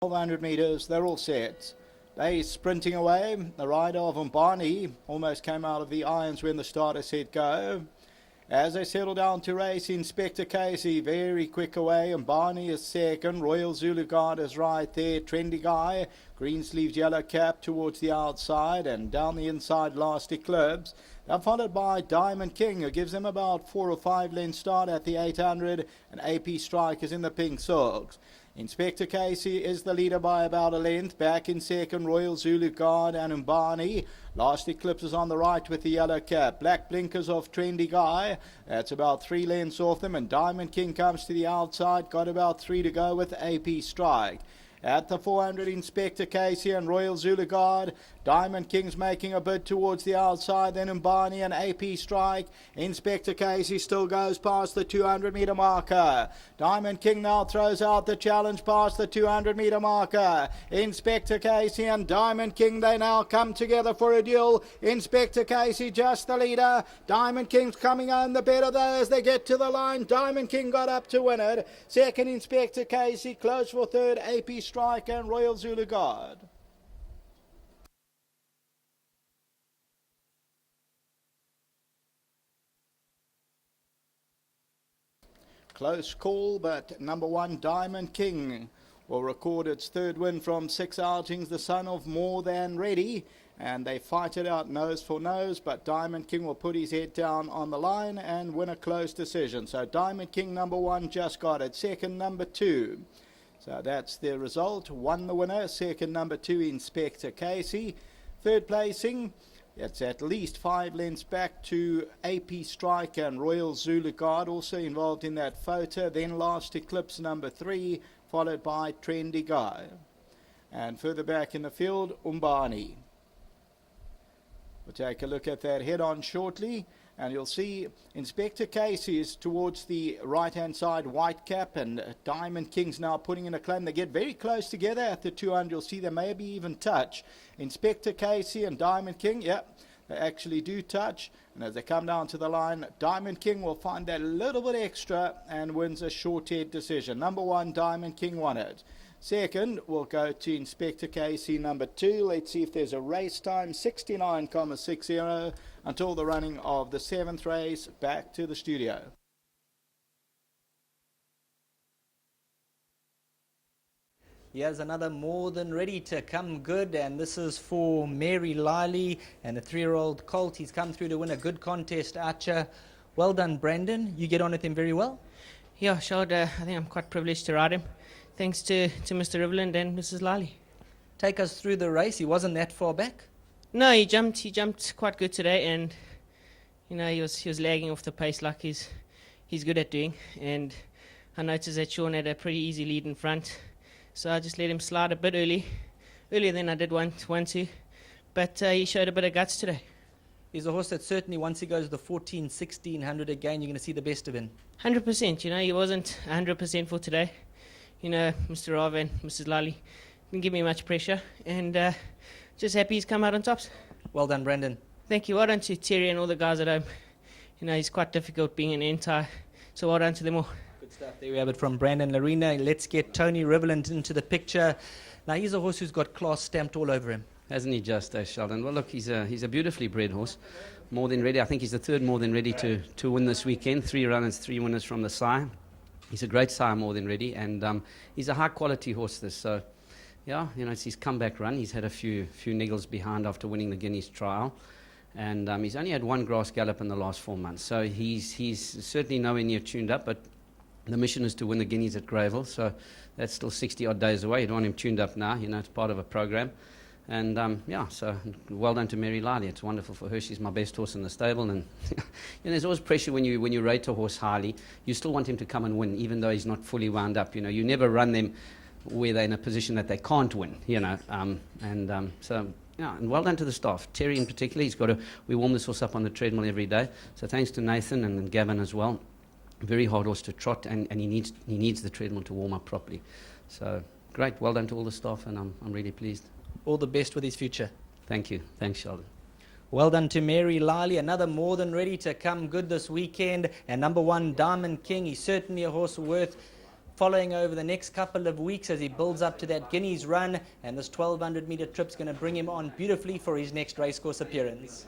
1,200 metres, they're all set. They sprinting away. The rider of Umbani almost came out of the irons when the starter said go. As they settle down to race, Inspector Casey very quick away. Umbani is second. Royal Zulu Guard is right there. Trendy Guy, green sleeves, yellow cap towards the outside, and down the inside Last Eclipse. They're followed by Diamond King, who gives them about 4 or 5 lengths start at the 800, and AP Strike is in the pink silks. Inspector Casey is the leader by about a length. Back in second, Royal Zulu Guard and Umbani. Last Eclipse is on the right with the yellow cap. Black blinkers of Trendy Guy. That's about 3 lengths off them. And Diamond King comes to the outside. Got about 3 to go with AP Strike. At the 400, Inspector Casey and Royal Zulu Guard. Diamond King's making a bid towards the outside, then Umbani and AP Strike. Inspector Casey still goes past the 200-metre marker. Diamond King now throws out the challenge past the 200-metre marker. Inspector Casey and Diamond King, they now come together for a duel. Inspector Casey just the leader. Diamond King's coming on the better though as they get to the line. Diamond King got up to win it. Second, Inspector Casey. Close for third, AP Strike and Royal Zulu Guard. Close call, but number 1, Diamond King, will record its third win from 6 outings. The son of More Than Ready, and they fight it out nose for nose, but Diamond King will put his head down on the line and win a close decision. So Diamond King, number 1, just got it. Second, number 2. So that's the result. 1 the winner. Second, number 2, Inspector Casey. Third placing, it's at least 5 lengths back to AP Strike and Royal Zulu Guard, also involved in that photo. Then Last Eclipse, number 3, followed by Trendy Guy. And further back in the field, Umbani. We'll take a look at that head-on shortly. And you'll see Inspector Casey is towards the right-hand side, white cap, and Diamond King's now putting in a claim. They get very close together at the 200. You'll see they maybe even touch. Inspector Casey and Diamond King, yep, they actually do touch. And as they come down to the line, Diamond King will find that little bit extra and wins a short head decision. Number 1, Diamond King won it. Second, we'll go to Inspector Casey, number 2. Let's see if there's a race time, 69.60 until the running of the 7th race. Back to the studio. Here's another More Than Ready to come good, and this is for Mary Liley and a 3-year-old colt. He's come through to win a good contest, Archer. Well done, Brandon. You get on with him very well? Yeah, sure. I think I'm quite privileged to ride him. Thanks to Mr. Riverland and Mrs. Liley. Take us through the race. He wasn't that far back. No, he jumped quite good today, and he was lagging off the pace like he's good at doing. And I noticed that Sean had a pretty easy lead in front, so I just let him slide a bit earlier than I did want to. But he showed a bit of guts today. He's a horse that certainly, once he goes the 1600 again, you're going to see the best of him. 100%. He wasn't 100% for today. Mr. Rav and Mrs. Lally didn't give me much pressure, and just happy he's come out on tops. Well done, Brandon. Thank you. Well done to Terry and all the guys at home. He's quite difficult being an entire, so well done to them all. Good stuff. There we have it from Brandon Larina. Let's get Tony Riverland into the picture. Now, he's a horse who's got class stamped all over him. Hasn't he just, Sheldon? Well, look, he's a beautifully bred horse. More Than Ready. I think he's the third More Than Ready to win this weekend. 3 runners, 3 winners from the sire. He's a great sire, More Than Ready, and he's a high-quality horse, this. So, yeah, it's his comeback run. He's had a few niggles behind after winning the Guineas trial, and he's only had 1 grass gallop in the last 4 months. So he's certainly nowhere near tuned up, but the mission is to win the Guineas at Greyville, so that's still 60-odd days away. You don't want him tuned up now. It's part of a program. And, so well done to Mary Liley. It's wonderful for her. She's my best horse in the stable. And there's always pressure when you rate a horse highly. You still want him to come and win, even though he's not fully wound up. You never run them where they're in a position that they can't win, and well done to the staff. Terry in particular, we warm this horse up on the treadmill every day. So thanks to Nathan and Gavin as well. Very hard horse to trot, and he needs the treadmill to warm up properly. So great. Well done to all the staff, and I'm really pleased. All the best with his future. Thank you. Thanks, Sheldon. Well done to Mary Liley. Another More Than Ready to come good this weekend. And number 1, Diamond King. He's certainly a horse worth following over the next couple of weeks as he builds up to that Guineas run, and this 1200 metre trip's going to bring him on beautifully for his next racecourse appearance.